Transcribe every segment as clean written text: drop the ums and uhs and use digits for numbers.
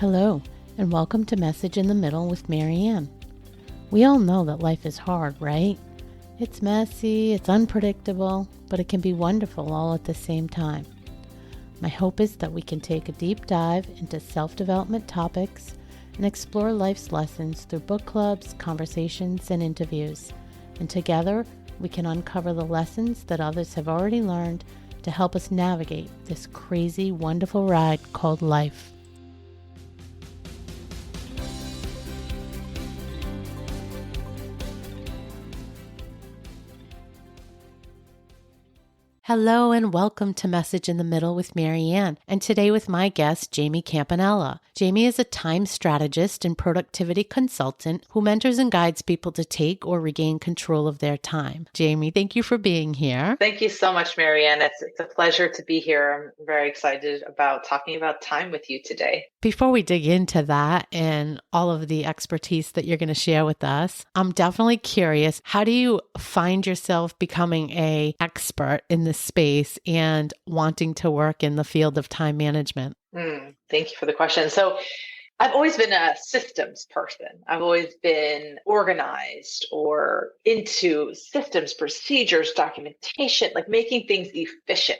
Hello, and welcome to Message in the Middle with Marianne. We all know that life is hard, right? It's messy, it's unpredictable, but it can be wonderful all at the same time. My hope is that we can take a deep dive into self-development topics and explore life's lessons through book clubs, conversations, and interviews. And together, we can uncover the lessons that others have already learned to help us navigate this crazy, wonderful ride called life. Hello and welcome to Message in the Middle with Marianne, and today with my guest, Jaimee Campanella. Jaimee is a time strategist and productivity consultant who mentors and guides people to take or regain control of their time. Jaimee, thank you for being here. Thank you so much, Marianne. It's a pleasure to be here. I'm very excited about talking about time with you today. Before we dig into that and all of the expertise that you're going to share with us, I'm definitely curious, how do you find yourself becoming an expert in this space and wanting to work in the field of time management? Thank you for the question. So I've always been a systems person. I've always been organized or into systems, procedures, documentation, like making things efficient.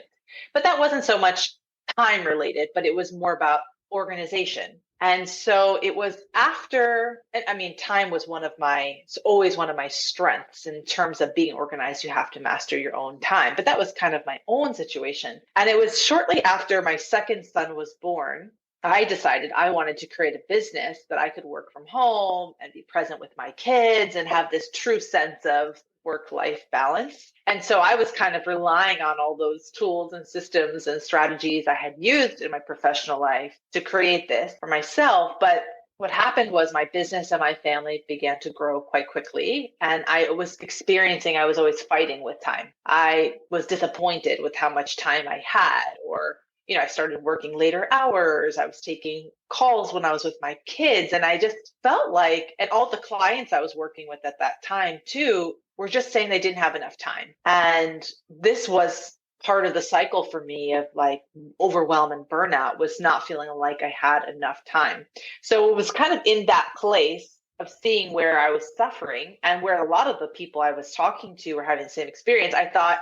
But that wasn't so much time related, but it was more about organization. And so it was time was it's always one of my strengths in terms of being organized. You have to master your own time. But that was kind of my own situation. And it was shortly after my second son was born, I decided I wanted to create a business that I could work from home and be present with my kids and have this true sense of work-life balance. And so I was kind of relying on all those tools and systems and strategies I had used in my professional life to create this for myself. But what happened was my business and my family began to grow quite quickly. And I was always fighting with time. I was disappointed with how much time I had, or I started working later hours. I was taking calls when I was with my kids. And I just felt like, and all the clients I was working with at that time too, were just saying they didn't have enough time. And this was part of the cycle for me of like overwhelm and burnout, was not feeling like I had enough time. So it was kind of in that place of seeing where I was suffering and where a lot of the people I was talking to were having the same experience. I thought,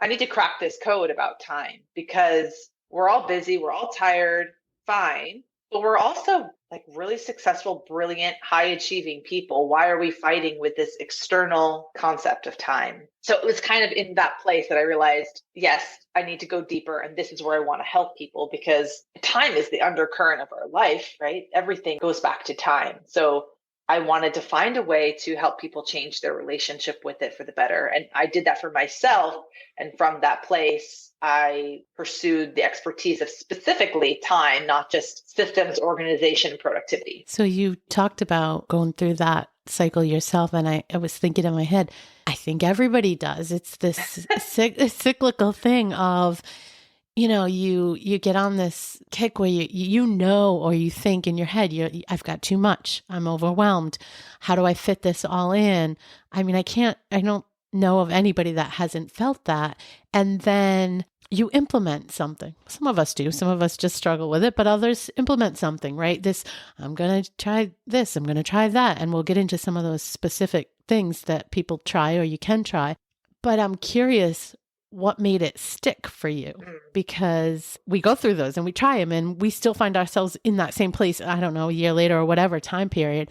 I need to crack this code about time, because we're all busy, we're all tired, fine, but we're also like really successful, brilliant, high achieving people. Why are we fighting with this external concept of time? So it was kind of in that place that I realized, yes, I need to go deeper. And this is where I want to help people, because time is the undercurrent of our life, right? Everything goes back to time. So I wanted to find a way to help people change their relationship with it for the better. And I did that for myself. And from that place, I pursued the expertise of specifically time, not just systems, organization, and productivity. So you talked about going through that cycle yourself. And I was thinking in my head, I think everybody does. It's this cyclical thing of, you get on this kick where or you think in your head, I've got too much. I'm overwhelmed. How do I fit this all in? I mean, I don't know of anybody that hasn't felt that. And then you implement something. Some of us do. Some of us just struggle with it, but others implement something, right? I'm going to try this. I'm going to try that. And we'll get into some of those specific things that people try or you can try. But I'm curious, what made it stick for you? Because we go through those and we try them and we still find ourselves in that same place, I don't know, a year later or whatever time period.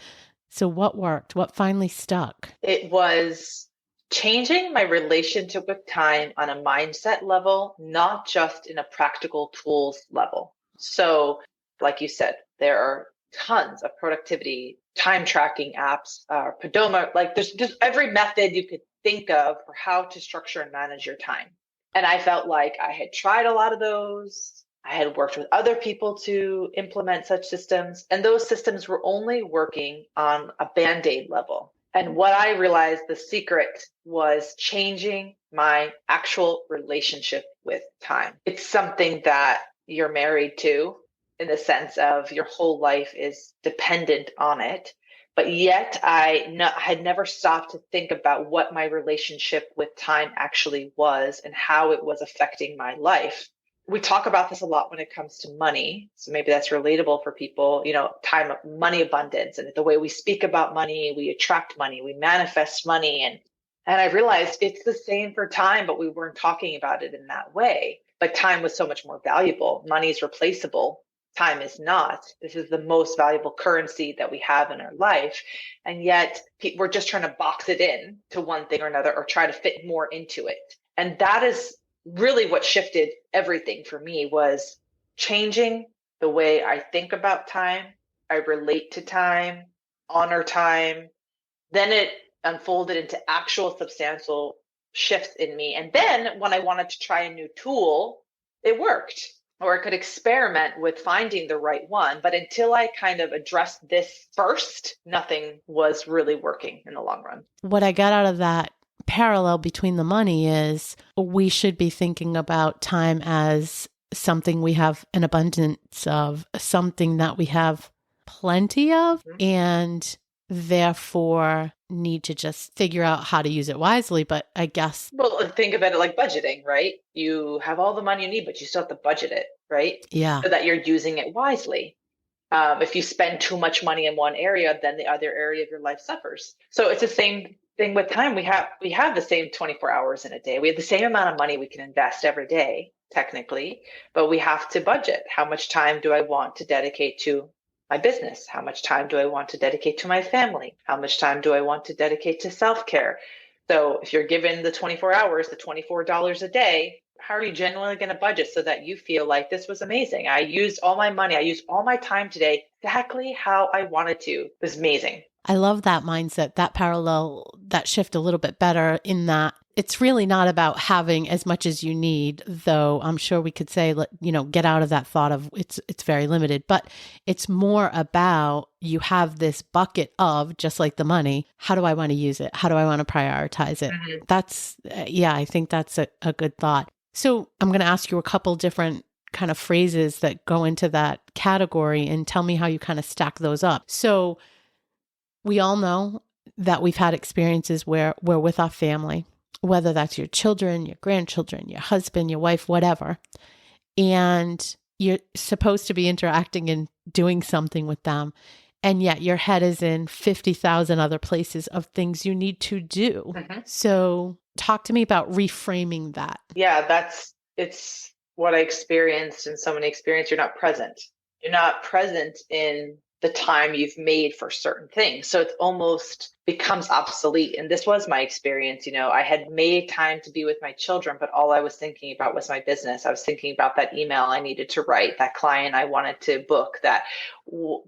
So what worked? What finally stuck? It was changing my relationship with time on a mindset level, not just in a practical tools level. So like you said, there are tons of productivity, time tracking apps, Podoma, like there's just every method you could think of for how to structure and manage your time. And I felt like I had tried a lot of those. I had worked with other people to implement such systems, and those systems were only working on a Band-Aid level. And what I realized, the secret was changing my actual relationship with time. It's something that you're married to, in the sense of your whole life is dependent on it. But yet I had never stopped to think about what my relationship with time actually was and how it was affecting my life. we talk about this a lot when it comes to money. So maybe that's relatable for people, time, money abundance, and the way we speak about money, we attract money, we manifest money. And I realized it's the same for time, but we weren't talking about it in that way. But time was so much more valuable. Money is replaceable. Time is not. This is the most valuable currency that we have in our life. And yet we're just trying to box it in to one thing or another, or try to fit more into it. And that is really what shifted everything for me, was changing the way I think about time. I relate to time, honor time. Then it unfolded into actual substantial shifts in me. And then when I wanted to try a new tool, it worked. Or I could experiment with finding the right one. But until I kind of addressed this first, nothing was really working in the long run. What I got out of that parallel between the money is we should be thinking about time as something we have an abundance of, something that we have plenty of, and therefore need to just figure out how to use it wisely. But I guess, well, think about it like budgeting, right? You have all the money you need, but you still have to budget it, right? Yeah. So that you're using it wisely. If you spend too much money in one area, then the other area of your life suffers. So it's the same thing with time. We have the same 24 hours in a day. We have the same amount of money we can invest every day, technically, but we have to budget. How much time do I want to dedicate to my business? How much time do I want to dedicate to my family? How much time do I want to dedicate to self-care? So if you're given the 24 hours, the $24 a day, how are you genuinely going to budget so that you feel like this was amazing? I used all my money. I used all my time today exactly how I wanted to. It was amazing. I love that mindset, that parallel, that shift a little bit better, in that it's really not about having as much as you need, though I'm sure we could say, get out of that thought of it's very limited, but it's more about you have this bucket of, just like the money, how do I want to use it? How do I want to prioritize it? Mm-hmm. That's, I think that's a good thought. So I'm going to ask you a couple different kind of phrases that go into that category and tell me how you kind of stack those up. So we all know that we've had experiences where we're with our family, whether that's your children, your grandchildren, your husband, your wife, whatever, and you're supposed to be interacting and doing something with them, and yet your head is in 50,000 other places of things you need to do. Mm-hmm. So talk to me about reframing that. Yeah, it's what I experienced, and so many experience. You're not present. You're not present in the time you've made for certain things. So it almost becomes obsolete. And this was my experience. I had made time to be with my children, but all I was thinking about was my business. I was thinking about that email I needed to write, that client I wanted to book, that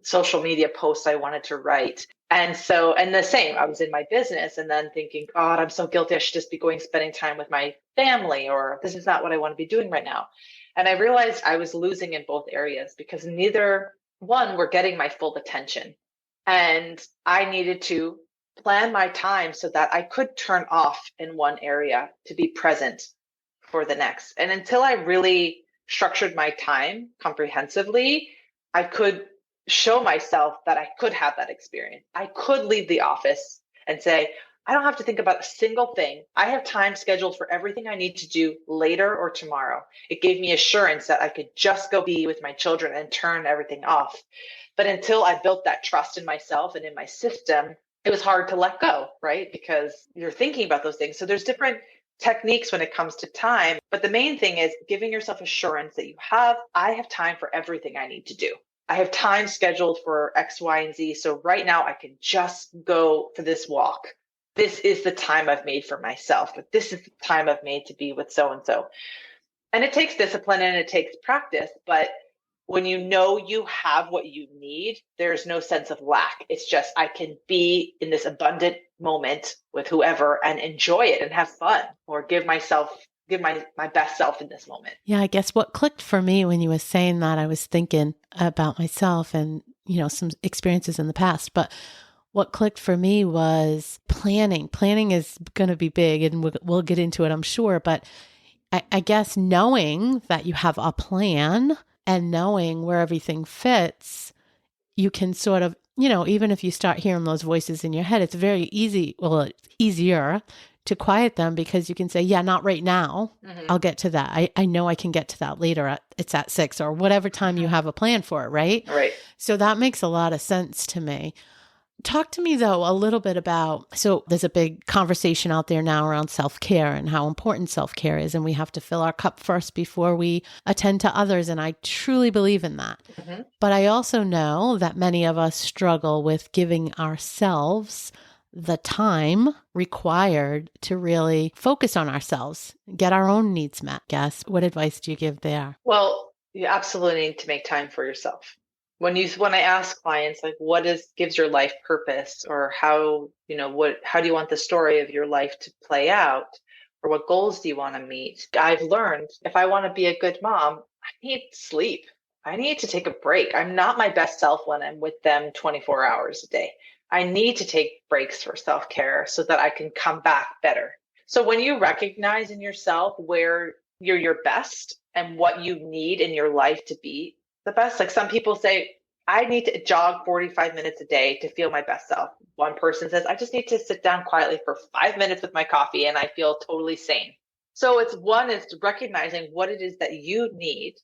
social media post I wanted to write. And the same, I was in my business and then thinking, God, I'm so guilty. I should just be spending time with my family, or this is not what I want to be doing right now. And I realized I was losing in both areas, because neither one were getting my full attention. And I needed to plan my time so that I could turn off in one area to be present for the next. And until I really structured my time comprehensively, I could show myself that I could have that experience. I could leave the office and say, I don't have to think about a single thing. I have time scheduled for everything I need to do later or tomorrow. It gave me assurance that I could just go be with my children and turn everything off. But until I built that trust in myself and in my system, it was hard to let go, right? Because you're thinking about those things. So there's different techniques when it comes to time. But the main thing is giving yourself assurance that I have time for everything I need to do. I have time scheduled for X, Y, and Z. So right now I can just go for this walk. This is the time I've made for myself, but this is the time I've made to be with so-and-so. And it takes discipline and it takes practice, but when you know you have what you need, there's no sense of lack. It's just, I can be in this abundant moment with whoever and enjoy it and have fun, or give my best self in this moment. Yeah, I guess what clicked for me when you were saying that, I was thinking about myself and, some experiences in the past, but what clicked for me was planning. Planning is going to be big, and we'll get into it, I'm sure. But I guess knowing that you have a plan and knowing where everything fits, you can sort of, even if you start hearing those voices in your head, it's very easy. Well, it's easier to quiet them, because you can say, yeah, not right now. I'll get to that. I know I can get to that later. It's at 6 or whatever time you have a plan for it, right? Right. So that makes a lot of sense to me. Talk to me, though, a little bit about, so there's a big conversation out there now around self-care and how important self-care is. And we have to fill our cup first before we attend to others. And I truly believe in that. But I also know that many of us struggle with giving ourselves the time required to really focus on ourselves, get our own needs met. Guess, what advice do you give there? Well, you absolutely need to make time for yourself. When I ask clients, like, gives your life purpose, or how do you want the story of your life to play out, or what goals do you want to meet? I've learned if I want to be a good mom, I need sleep. I need to take a break. I'm not my best self when I'm with them 24 hours a day. I need to take breaks for self-care so that I can come back better. So when you recognize in yourself where you're your best and what you need in your life to be the best, like some people say, I need to jog 45 minutes a day to feel my best self. One person says, I just need to sit down quietly for 5 minutes with my coffee and I feel totally sane. So it's recognizing what it is that you need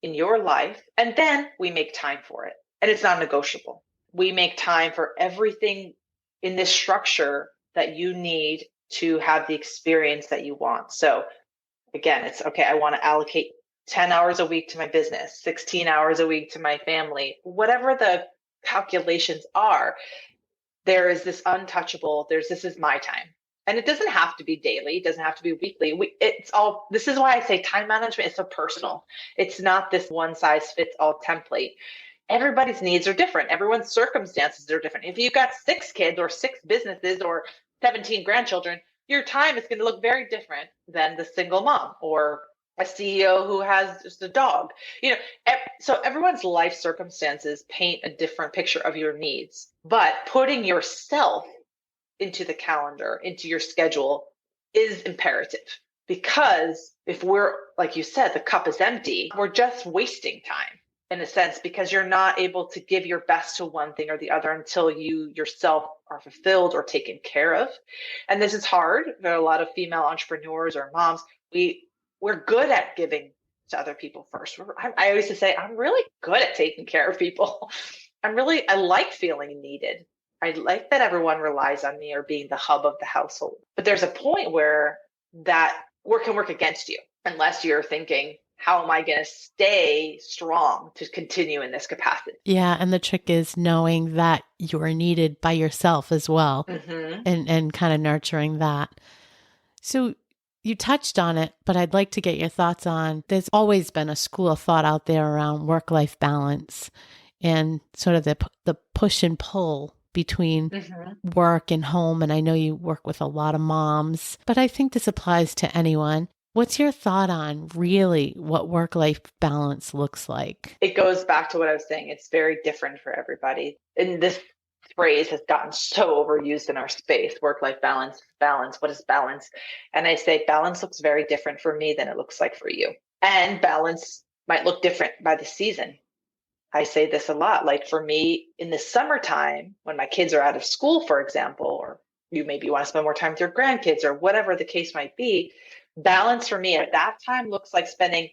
in your life, and then we make time for it. And it's non-negotiable. We make time for everything in this structure that you need to have the experience that you want. So again, it's okay, I want to allocate 10 hours a week to my business, 16 hours a week to my family, whatever the calculations are. There is this untouchable, this is my time. And it doesn't have to be daily. It doesn't have to be weekly. This is why I say time management is so personal. It's not this one size fits all template. Everybody's needs are different. Everyone's circumstances are different. If you've got 6 kids or 6 businesses or 17 grandchildren, your time is going to look very different than the single mom or a CEO who has just a dog. So everyone's life circumstances paint a different picture of your needs. But putting yourself into the calendar, into your schedule, is imperative. Because if we're, like you said, the cup is empty, we're just wasting time in a sense, because you're not able to give your best to one thing or the other until you yourself are fulfilled or taken care of. And this is hard. There are a lot of female entrepreneurs or moms. We're good at giving to other people first. I always say, I'm really good at taking care of people. I like feeling needed. I like that everyone relies on me or being the hub of the household. But there's a point where that work can work against you unless you're thinking, how am I going to stay strong to continue in this capacity? Yeah. And the trick is knowing that you're needed by yourself as well, and kind of nurturing that. So you touched on it, but I'd like to get your thoughts on, there's always been a school of thought out there around work-life balance and sort of the push and pull between work and home. And I know you work with a lot of moms, but I think this applies to anyone. What's your thought on really what work-life balance looks like? It goes back to what I was saying. It's very different for everybody. And this phrase has gotten so overused in our space, work-life balance, what is balance? And I say balance looks very different for me than it looks like for you. And balance might look different by the season. I say this a lot, like for me in the summertime, when my kids are out of school, for example, or you maybe want to spend more time with your grandkids or whatever the case might be, balance for me at that time looks like spending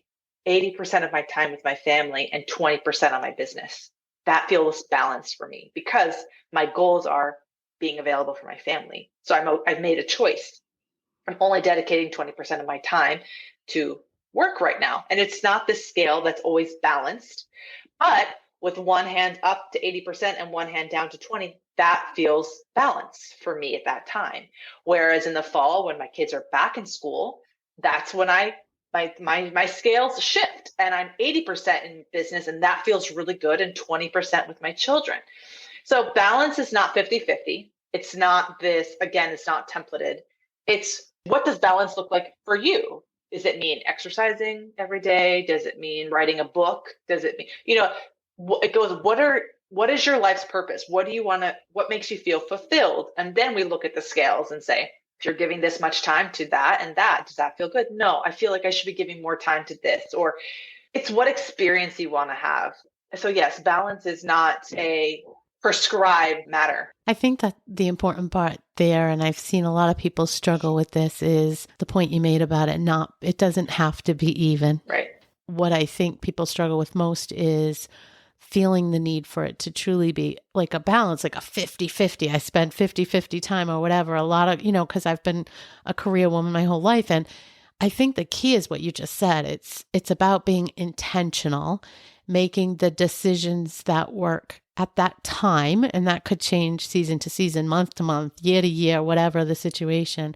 80% of my time with my family and 20% on my business. That feels balanced for me because my goals are being available for my family. So I've made a choice. I'm only dedicating 20% of my time to work right now. And it's not this scale that's always balanced, but with one hand up to 80% and one hand down to 20, that feels balanced for me at that time. Whereas in the fall, when my kids are back in school, that's when my scales shift and I'm 80% in business, and that feels really good, and 20% with my children. So balance is not 50-50. It's not this, again, it's not templated. It's what does balance look like for you? Does it mean exercising every day? Does it mean writing a book? Does it mean, it goes, what is your life's purpose? What makes you feel fulfilled? And then we look at the scales and say, if you're giving this much time to that and that, does that feel good? No, I feel like I should be giving more time to this. Or it's what experience you want to have. So yes, balance is not a prescribed matter. I think that the important part there, and I've seen a lot of people struggle with this, is the point you made about it doesn't have to be even. Right. What I think people struggle with most is feeling the need for it to truly be like a balance, like a 50-50. I spend 50-50 time or whatever. A lot of, because I've been a career woman my whole life. And I think the key is what you just said. It's about being intentional, making the decisions that work at that time. And that could change season to season, month to month, year to year, whatever the situation.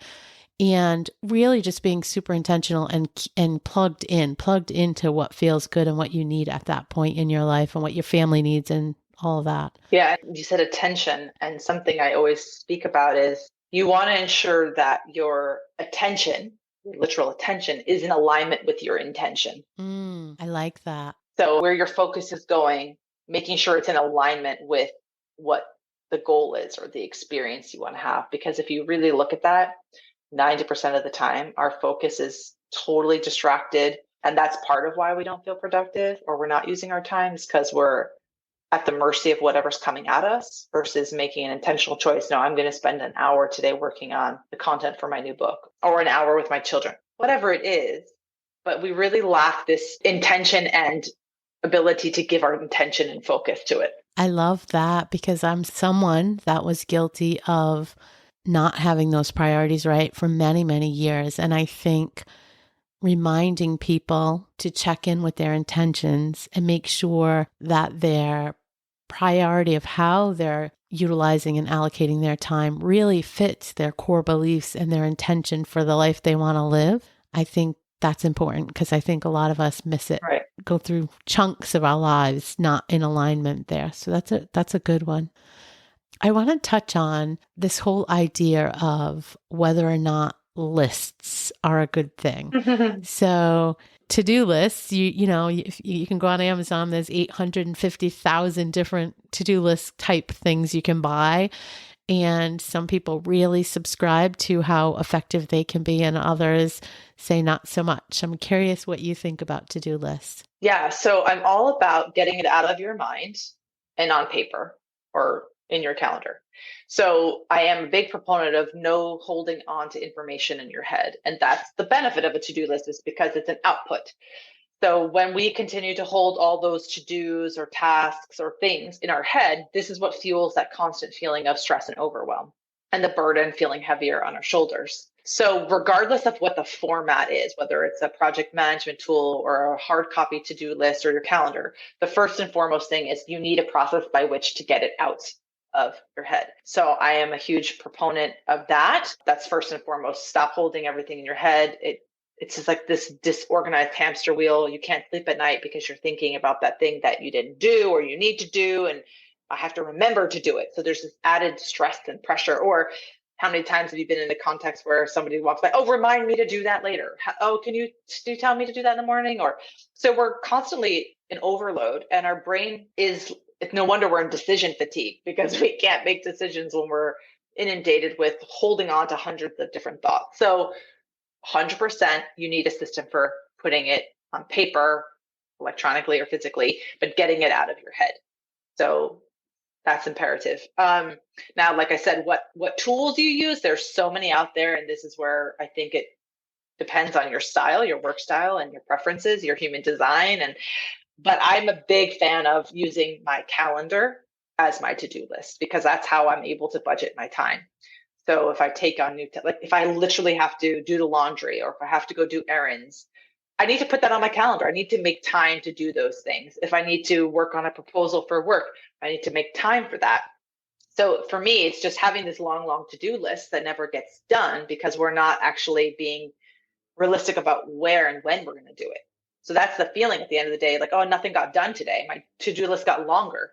And really just being super intentional and plugged into what feels good and what you need at that point in your life and what your family needs and all of that. Yeah, you said attention, and something I always speak about is you want to ensure that your attention, your literal attention, is in alignment with your intention. I like that. So where your focus is going, making sure it's in alignment with what the goal is or the experience you want to have. Because if you really look at that, 90% of the time, our focus is totally distracted. And that's part of why we don't feel productive or we're not using our time, is because we're at the mercy of whatever's coming at us versus making an intentional choice. No, I'm going to spend an hour today working on the content for my new book, or an hour with my children, whatever it is. But we really lack this intention and ability to give our intention and focus to it. I love that, because I'm someone that was guilty of not having those priorities right for many, many years. And I think reminding people to check in with their intentions and make sure that their priority of how they're utilizing and allocating their time really fits their core beliefs and their intention for the life they want to live. I think that's important, because I think a lot of us miss it, right. Go through chunks of our lives not in alignment there. So that's a good one. I want to touch on this whole idea of whether or not lists are a good thing. So to-do lists, you can go on Amazon, there's 850,000 different to-do list type things you can buy. And some people really subscribe to how effective they can be, and others say not so much. I'm curious what you think about to-do lists. Yeah, so I'm all about getting it out of your mind and on paper or in your calendar. So I am a big proponent of no holding on to information in your head. And that's the benefit of a to-do list, is because it's an output. So when we continue to hold all those to-dos or tasks or things in our head, this is what fuels that constant feeling of stress and overwhelm and the burden feeling heavier on our shoulders. So regardless of what the format is, whether it's a project management tool or a hard copy to-do list or your calendar, the first and foremost thing is you need a process by which to get it out of your head. So I am a huge proponent of that. That's first and foremost. Stop holding everything in your head. It's just like this disorganized hamster wheel. You can't sleep at night because you're thinking about that thing that you didn't do or you need to do, and I have to remember to do it. So there's this added stress and pressure. Or how many times have you been in a context where somebody walks by, oh, remind me to do that later. Oh, can you tell me to do that in the morning? Or so we're constantly in overload, and our brain is, it's no wonder we're in decision fatigue, because we can't make decisions when we're inundated with holding on to hundreds of different thoughts. So 100% you need a system for putting it on paper, electronically or physically, but getting it out of your head. So that's imperative. Now, like I said, what tools you use, there's so many out there. And this is where I think it depends on your style, your work style, and your preferences, your human design. But I'm a big fan of using my calendar as my to-do list, because that's how I'm able to budget my time. So if I take on like if I literally have to do the laundry, or if I have to go do errands, I need to put that on my calendar. I need to make time to do those things. If I need to work on a proposal for work, I need to make time for that. So for me, it's just having this long to-do list that never gets done, because we're not actually being realistic about where and when we're going to do it. So that's the feeling at the end of the day, like, oh, nothing got done today. My to-do list got longer.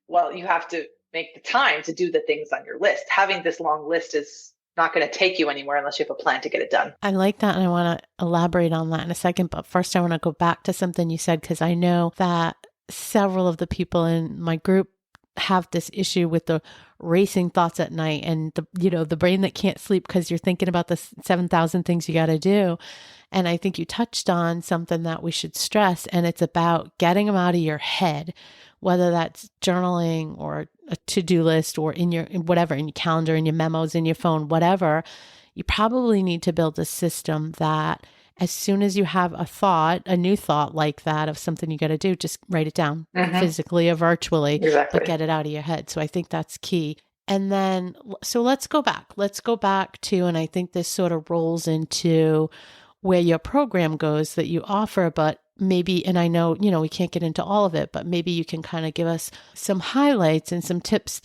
Well, you have to make the time to do the things on your list. Having this long list is not going to take you anywhere unless you have a plan to get it done. I like that. And I want to elaborate on that in a second. But first, I want to go back to something you said, because I know that several of the people in my group have this issue with the racing thoughts at night, and the brain that can't sleep because you're thinking about the 7,000 things you got to do. And I think you touched on something that we should stress, and it's about getting them out of your head, whether that's journaling or a to-do list or in your calendar, in your memos, in your phone, whatever, you probably need to build a system that as soon as you have a new thought like that of something you got to do, just write it down physically or virtually, Exactly. but get it out of your head. So I think that's key. And then, so let's go back to, and I think this sort of rolls into where your program goes that you offer, but maybe, and I know, we can't get into all of it, but maybe you can kind of give us some highlights and some tips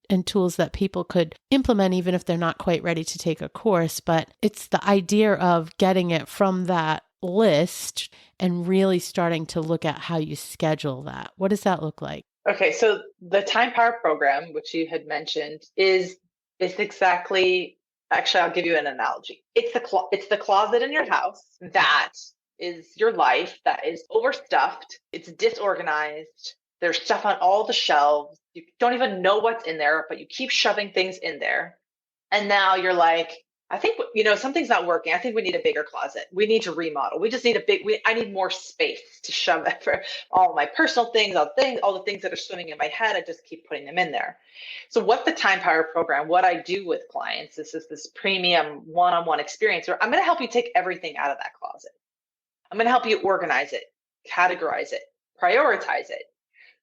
and tools that people could implement, even if they're not quite ready to take a course. But it's the idea of getting it from that list and really starting to look at how you schedule that. What does that look like? Okay, so the Time Power program, which you had mentioned, is exactly. Actually, I'll give you an analogy. It's the closet in your house that is your life, that is overstuffed. It's disorganized. There's stuff on all the shelves. You don't even know what's in there, but you keep shoving things in there. And now you're like, I think, something's not working. I think we need a bigger closet. We need to remodel. We just need I need more space to shove it for all my personal things, all the things that are swimming in my head. I just keep putting them in there. So what the Time Power program, what I do with clients, this is this premium one-on-one experience where I'm going to help you take everything out of that closet. I'm going to help you organize it, categorize it, prioritize it.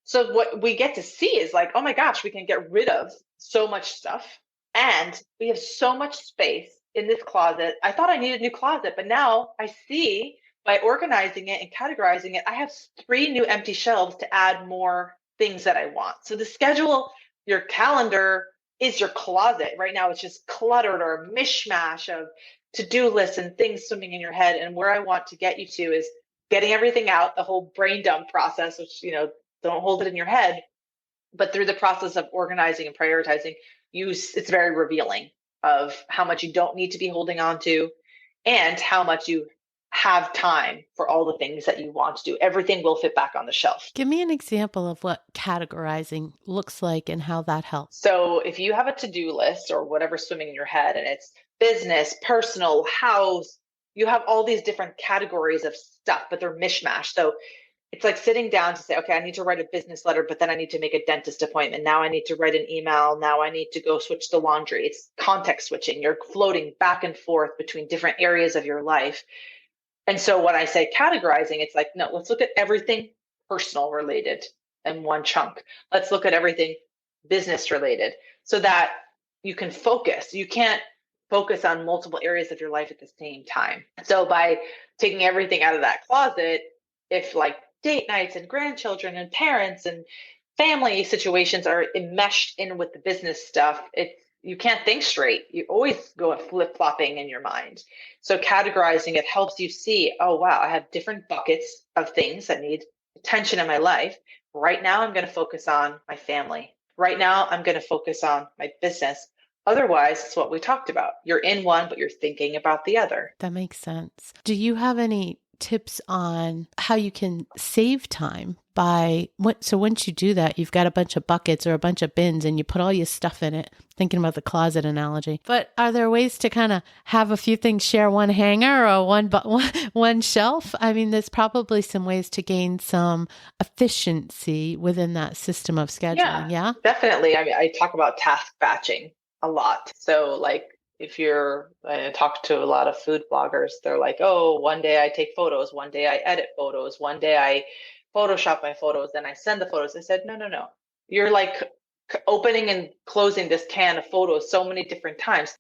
So what we get to see is like, oh my gosh, we can get rid of so much stuff. And we have so much space in this closet. I thought I needed a new closet, but now I see by organizing it and categorizing it, I have 3 new empty shelves to add more things that I want. So the schedule, your calendar is your closet. Right now, it's just cluttered or a mishmash of to-do lists and things swimming in your head. And where I want to get you to is getting everything out, the whole brain dump process, which, don't hold it in your head. But through the process of organizing and prioritizing, it's very revealing of how much you don't need to be holding on to and how much you have time for all the things that you want to do. Everything will fit back on the shelf. Give me an example of what categorizing looks like and how that helps. So if you have a to-do list or whatever's swimming in your head and it's business, personal, house, you have all these different categories of stuff, but they're mishmash. So it's like sitting down to say, okay, I need to write a business letter, but then I need to make a dentist appointment. Now I need to write an email. Now I need to go switch the laundry. It's context switching. You're floating back and forth between different areas of your life. And so when I say categorizing, it's like, no, let's look at everything personal related in one chunk. Let's look at everything business related so that you can focus. You can't focus on multiple areas of your life at the same time. So by taking everything out of that closet, if like date nights and grandchildren and parents and family situations are enmeshed in with the business stuff, you can't think straight. You always go flip-flopping in your mind. So categorizing it helps you see, oh, wow, I have different buckets of things that need attention in my life. Right now, I'm going to focus on my family. Right now, I'm going to focus on my business. Otherwise, it's what we talked about. You're in one, but you're thinking about the other. That makes sense. Do you have any tips on how you can save time so once you do that, you've got a bunch of buckets or a bunch of bins and you put all your stuff in it, thinking about the closet analogy. But are there ways to kind of have a few things share one hanger or one shelf? I mean, there's probably some ways to gain some efficiency within that system of scheduling. Yeah, definitely. I mean, I talk about task batching a lot. So like, I talk to a lot of food bloggers, they're like, oh, one day I take photos, one day I edit photos, one day I Photoshop my photos, then I send the photos. I said, no. You're like opening and closing this can of photos so many different times.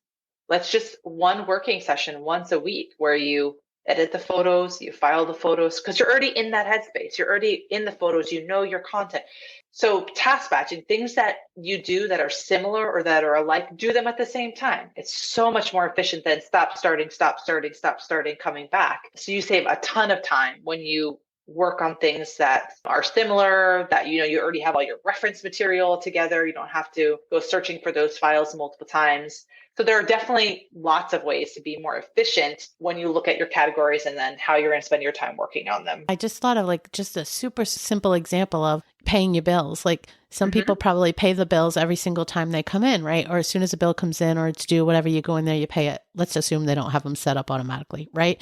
Let's just one working session once a week where you edit the photos, you file the photos, because you're already in that headspace. You're already in the photos, you know your content. So task batching, things that you do that are similar or that are alike, do them at the same time. It's so much more efficient than stop, starting, coming back. So you save a ton of time when you work on things that are similar, that you already have all your reference material together. You don't have to go searching for those files multiple times. So there are definitely lots of ways to be more efficient when you look at your categories and then how you're going to spend your time working on them. I just thought of like just a super simple example of paying your bills. Like some people probably pay the bills every single time they come in, right? Or as soon as a bill comes in or it's due, whatever, you go in there, you pay it. Let's assume they don't have them set up automatically, right?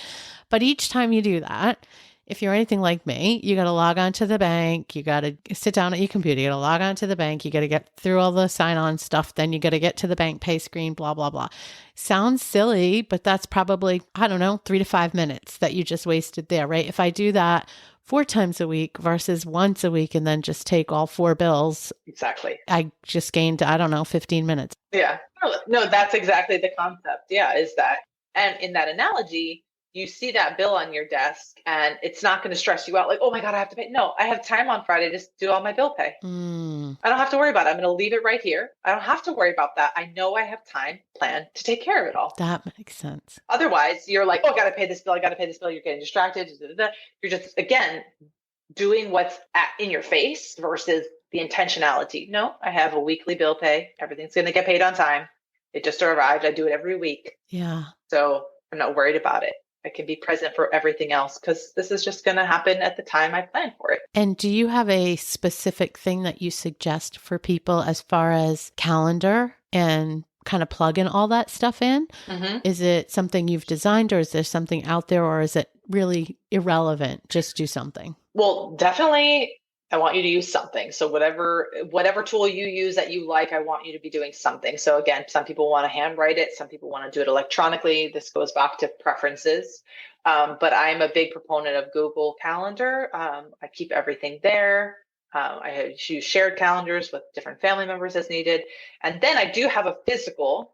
But each time you do that, if you're anything like me, you got to log on to the bank. You got to sit down at your computer. You got to log on to the bank. You got to get through all the sign-on stuff. Then you got to get to the bank pay screen, blah, blah, blah. Sounds silly, but that's probably, I don't know, 3 to 5 minutes that you just wasted there, right? If I do that 4 times a week versus once a week and then just take all 4 bills. Exactly. I just gained, I don't know, 15 minutes. Yeah. No, that's exactly the concept. Yeah. Is that, and in that analogy, you see that bill on your desk and it's not going to stress you out. Like, oh my God, I have to pay. No, I have time on Friday to just do all my bill pay. I don't have to worry about it. I'm going to leave it right here. I don't have to worry about that. I know I have time planned to take care of it all. That makes sense. Otherwise, you're like, oh, I got to pay this bill. I got to pay this bill. You're getting distracted. You're just, again, doing what's in your face versus the intentionality. No, I have a weekly bill pay. Everything's going to get paid on time. It just arrived. I do it every week. Yeah. So I'm not worried about it. I can be present for everything else because this is just going to happen at the time I plan for it. And do you have a specific thing that you suggest for people as far as calendar and kind of plug in all that stuff in? Mm-hmm. Is it something you've designed or is there something out there or is it really irrelevant? Just do something. Well, definitely I want you to use something. So whatever tool you use that you like, I want you to be doing something. So again, some people want to handwrite it. Some people want to do it electronically. This goes back to preferences. But I'm a big proponent of Google Calendar. I keep everything there. I use shared calendars with different family members as needed. And then I do have a physical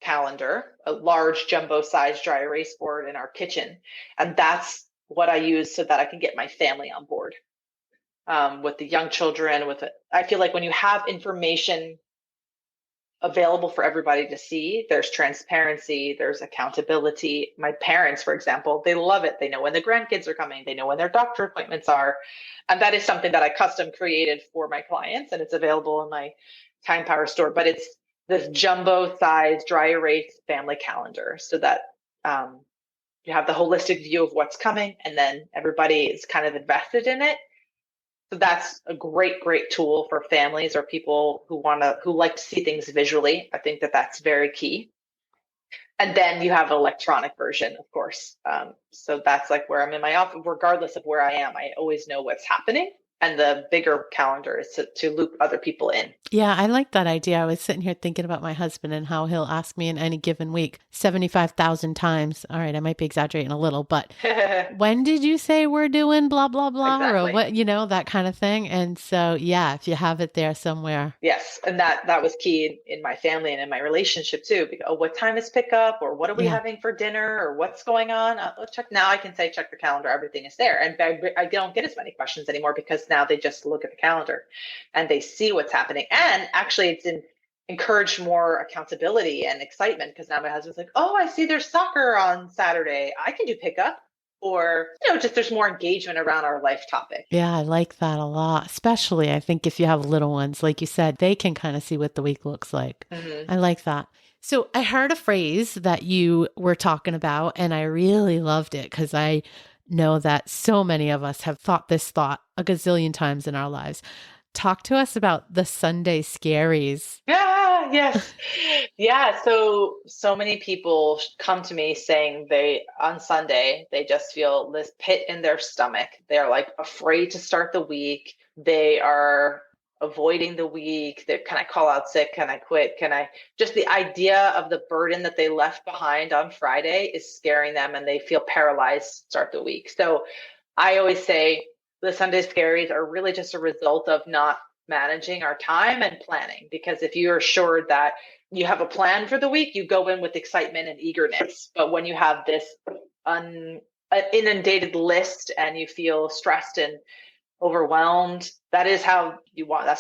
calendar, a large jumbo size dry erase board in our kitchen. And that's what I use so that I can get my family on board. With the young children, I feel like when you have information available for everybody to see, there's transparency, there's accountability. My parents, for example, they love it. They know when the grandkids are coming. They know when their doctor appointments are. And that is something that I custom created for my clients. And it's available in my Time Power store. But it's this jumbo size dry erase family calendar so that you have the holistic view of what's coming. And then everybody is kind of invested in it. So that's a great, great tool for families or people who like to see things visually. I think that that's very key. And then you have an electronic version, of course. So that's like where I'm in my office, regardless of where I am, I always know what's happening. And the bigger calendar is to loop other people in. Yeah, I like that idea. I was sitting here thinking about my husband and how he'll ask me in any given week 75,000 times. All right, I might be exaggerating a little, but when did you say we're doing blah, blah, blah, exactly. Or what, that kind of thing. And so, yeah, if you have it there somewhere. Yes. And that was key in my family and in my relationship too. Because, what time is pickup or what are we having for dinner or what's going on? Let's check. Now I can say, check the calendar. Everything is there. And I don't get as many questions anymore because now they just look at the calendar and they see what's happening. And actually it's encouraged more accountability and excitement because now my husband's like, oh, I see there's soccer on Saturday. I can do pickup. Or, just there's more engagement around our life topic. Yeah, I like that a lot. Especially I think if you have little ones, like you said, they can kind of see what the week looks like. Mm-hmm. I like that. So I heard a phrase that you were talking about and I really loved it because I know that so many of us have thought this thought a gazillion times in our lives. Talk to us about the Sunday scaries. Yeah, yes. Yeah. So many people come to me saying on Sunday, they just feel this pit in their stomach. They're like afraid to start the week. They are avoiding the week. Can I call out sick? Can I quit? Just the idea of the burden that they left behind on Friday is scaring them and they feel paralyzed to start the week. So I always say the Sunday scaries are really just a result of not managing our time and planning. Because if you're assured that you have a plan for the week, you go in with excitement and eagerness. But when you have this inundated list and you feel stressed and overwhelmed, that's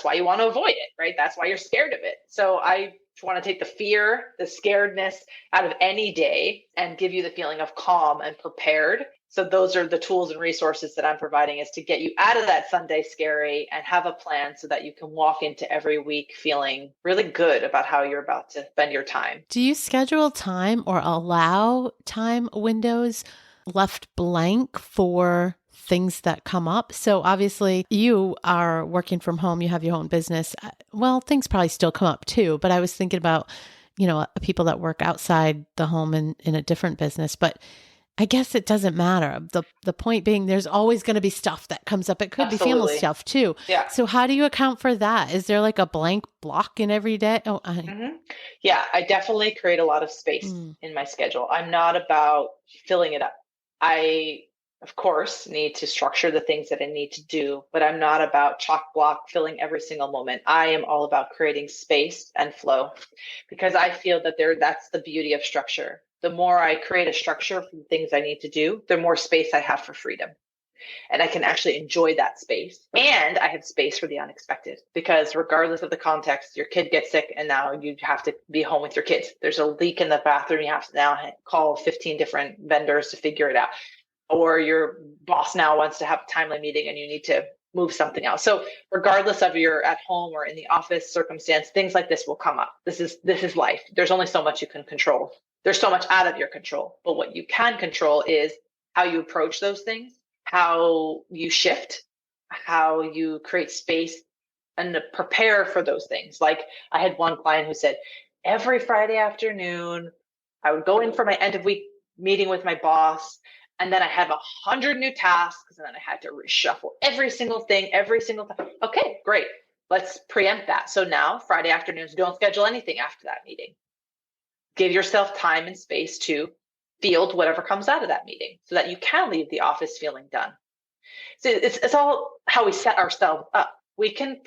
why you want to avoid it, right? That's why you're scared of it. So I want to take the fear, the scaredness out of any day and give you the feeling of calm and prepared. So those are the tools and resources that I'm providing is to get you out of that Sunday scary and have a plan so that you can walk into every week feeling really good about how you're about to spend your time. Do you schedule time or allow time windows left blank for things that come up? So obviously you are working from home, you have your own business. Well, things probably still come up too, but I was thinking about, people that work outside the home in a different business, but I guess it doesn't matter. The point being, there's always going to be stuff that comes up. It could be family Absolutely. stuff too. Yeah. So how do you account for that? Is there like a blank block in every day? Yeah, I definitely create a lot of space Mm. in my schedule. I'm not about filling it up. I, of course, need to structure the things that I need to do, but I'm not about chalk block filling every single moment. I am all about creating space and flow because I feel that that's the beauty of structure. The more I create a structure for the things I need to do, the more space I have for freedom. And I can actually enjoy that space. And I have space for the unexpected because regardless of the context, your kid gets sick and now you have to be home with your kids. There's a leak in the bathroom. You have to now call 15 different vendors to figure it out. Or your boss now wants to have a timely meeting and you need to move something else. So regardless of you're at home or in the office circumstance, things like this will come up. This is life. There's only so much you can control. There's so much out of your control. But what you can control is how you approach those things, how you shift, how you create space and prepare for those things. Like I had one client who said, every Friday afternoon, I would go in for my end of week meeting with my boss. And then I have 100 new tasks. And then I had to reshuffle every single thing, every single time. Okay, great. Let's preempt that. So now Friday afternoons, don't schedule anything after that meeting. Give yourself time and space to field whatever comes out of that meeting so that you can leave the office feeling done. So it's all how we set ourselves up. We can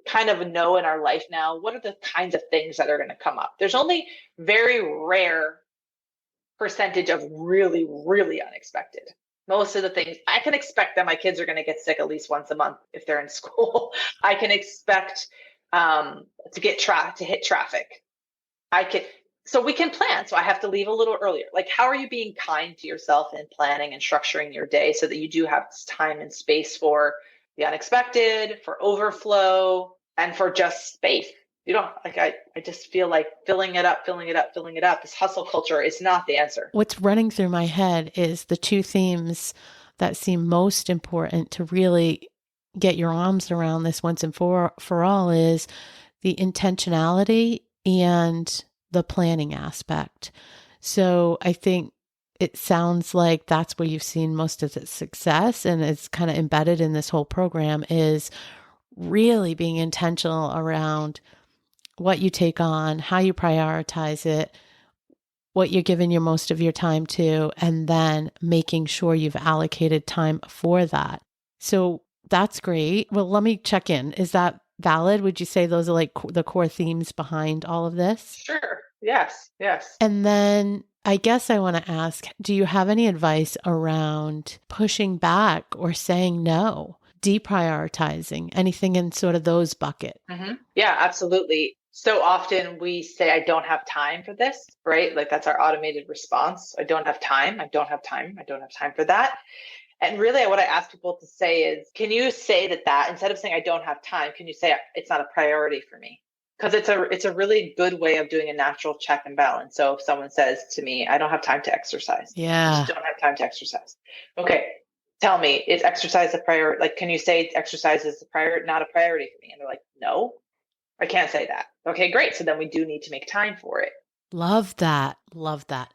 kind of know in our life now, what are the kinds of things that are going to come up? There's only very rare percentage of really, really unexpected. Most of the things I can expect that my kids are going to get sick at least once a month if they're in school. I can expect to hit traffic. So we can plan. So I have to leave a little earlier. Like, how are you being kind to yourself in planning and structuring your day so that you do have time and space for the unexpected, for overflow, and for just space? You don't like, I just feel like filling it up. This hustle culture is not the answer. What's running through my head is the two themes that seem most important to really get your arms around this once and for all is the intentionality and the planning aspect. So I think it sounds like that's where you've seen most of the success, and it's kind of embedded in this whole program is really being intentional around what you take on, how you prioritize it, what you're giving your most of your time to, and then making sure you've allocated time for that. So that's great. Well, let me check in. Is that valid? Would you say those are like the core themes behind all of this? Sure. Yes. And then I guess I want to ask, do you have any advice around pushing back or saying no, deprioritizing, anything in sort of those buckets? Mm-hmm. Yeah, absolutely. So often we say, I don't have time for this, right? Like that's our automated response. I don't have time. I don't have time for that. And really what I ask people to say is, can you say that instead of saying, I don't have time, can you say it's not a priority for me? Because it's a really good way of doing a natural check and balance. So if someone says to me, I don't have time to exercise. Yeah. I just don't have time to exercise. Okay. Tell me, is exercise a priority? Like, can you say exercise is not a priority for me? And they're like, no, I can't say that. Okay, great. So then we do need to make time for it. Love that.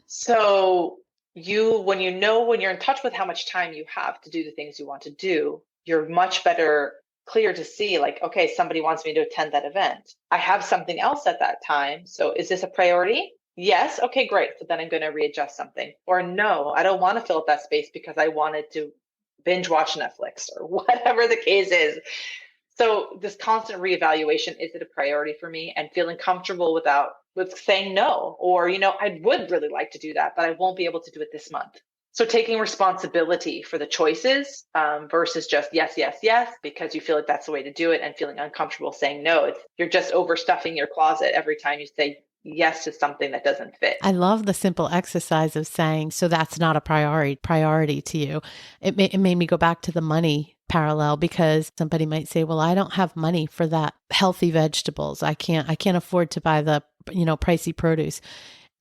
So when you're in touch with how much time you have to do the things you want to do, you're much better clear to see like, okay, somebody wants me to attend that event. I have something else at that time. So is this a priority? Yes. Okay, great. So then I'm going to readjust something. Or no, I don't want to fill up that space because I wanted to binge watch Netflix or whatever the case is. So this constant reevaluation, is it a priority for me? And feeling comfortable with saying no, or, I would really like to do that, but I won't be able to do it this month. So taking responsibility for the choices versus just yes, because you feel like that's the way to do it and feeling uncomfortable saying no. You're just overstuffing your closet every time you say yes to something that doesn't fit. I love the simple exercise of saying, so that's not a priority to you. It made me go back to the money parallel because somebody might say, well, I don't have money for that healthy vegetables. I can't afford to buy the, pricey produce.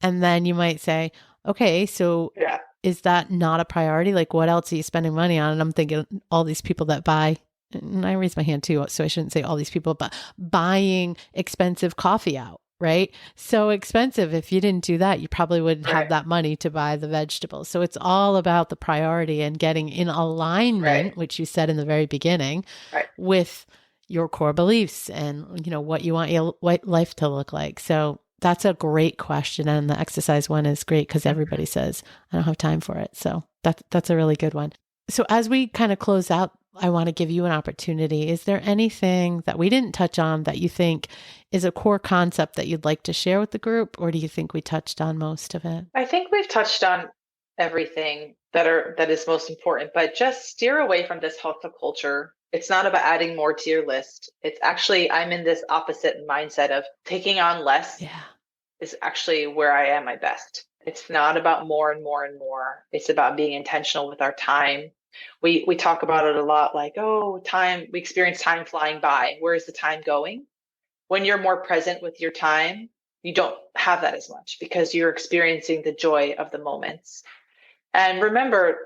And then you might say, okay, so is that not a priority? Like what else are you spending money on? And I'm thinking all these people that buy, and I raise my hand too, so I shouldn't say all these people, but buying expensive coffee out. right? So expensive. If you didn't do that, you probably wouldn't have Right. that money to buy the vegetables. So it's all about the priority and getting in alignment, Right. which you said in the very beginning, Right. with your core beliefs and, what you want your life to look like. So that's a great question. And the exercise one is great because everybody says, I don't have time for it. So that's a really good one. So as we kind of close out, I want to give you an opportunity. Is there anything that we didn't touch on that you think is a core concept that you'd like to share with the group? Or do you think we touched on most of it? I think we've touched on everything that is most important, but just steer away from this hustle culture. It's not about adding more to your list. It's actually, I'm in this opposite mindset of taking on less Yeah. is actually where I am my best. It's not about more and more and more. It's about being intentional with our time. We talk about it a lot, like, oh, time, we experience time flying by. Where is the time going? When you're more present with your time, you don't have that as much because you're experiencing the joy of the moments. And remember,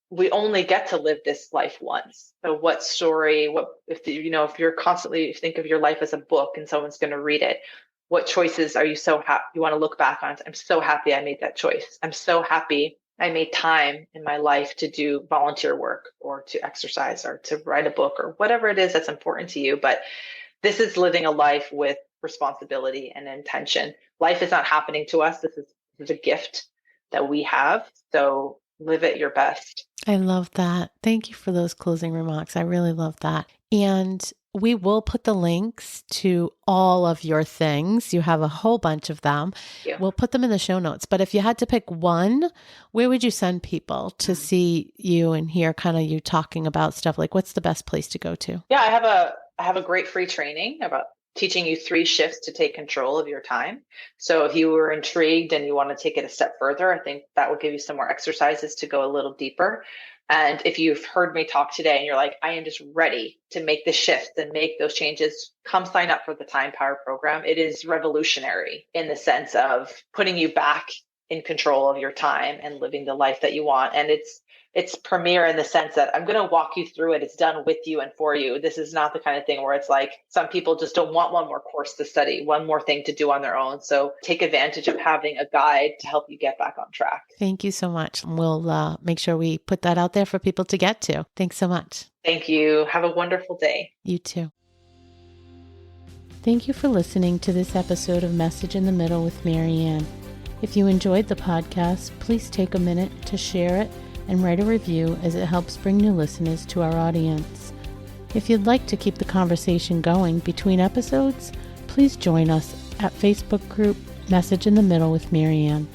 we only get to live this life once. So what story, what if you're constantly think of your life as a book and someone's going to read it, what choices are you so happy you want to look back on? I'm so happy I made that choice. I'm so happy I made time in my life to do volunteer work or to exercise or to write a book or whatever it is that's important to you. But this is living a life with responsibility and intention. Life is not happening to us. This is a gift that we have. So live it your best. I love that. Thank you for those closing remarks. I really love that. And we will put the links to all of your things. You have a whole bunch of them. Yeah. We'll put them in the show notes. But if you had to pick one, where would you send people to see you and hear kind of you talking about stuff? Like, what's the best place to go to? Yeah, I have a great free training about teaching you 3 shifts to take control of your time. So if you were intrigued and you want to take it a step further, I think that will give you some more exercises to go a little deeper. And if you've heard me talk today and you're like, I am just ready to make the shift and make those changes, come sign up for the Time Power program. It is revolutionary in the sense of putting you back in control of your time and living the life that you want. And it's premier in the sense that I'm going to walk you through it. It's done with you and for you. This is not the kind of thing where it's like some people just don't want one more course to study, one more thing to do on their own. So take advantage of having a guide to help you get back on track. Thank you so much. We'll make sure we put that out there for people to get to. Thanks so much. Thank you. Have a wonderful day. You too. Thank you for listening to this episode of Message in the Middle with Marianne. If you enjoyed the podcast, please take a minute to share it and write a review as it helps bring new listeners to our audience. If you'd like to keep the conversation going between episodes, please join us at Facebook group Message in the Middle with Marianne.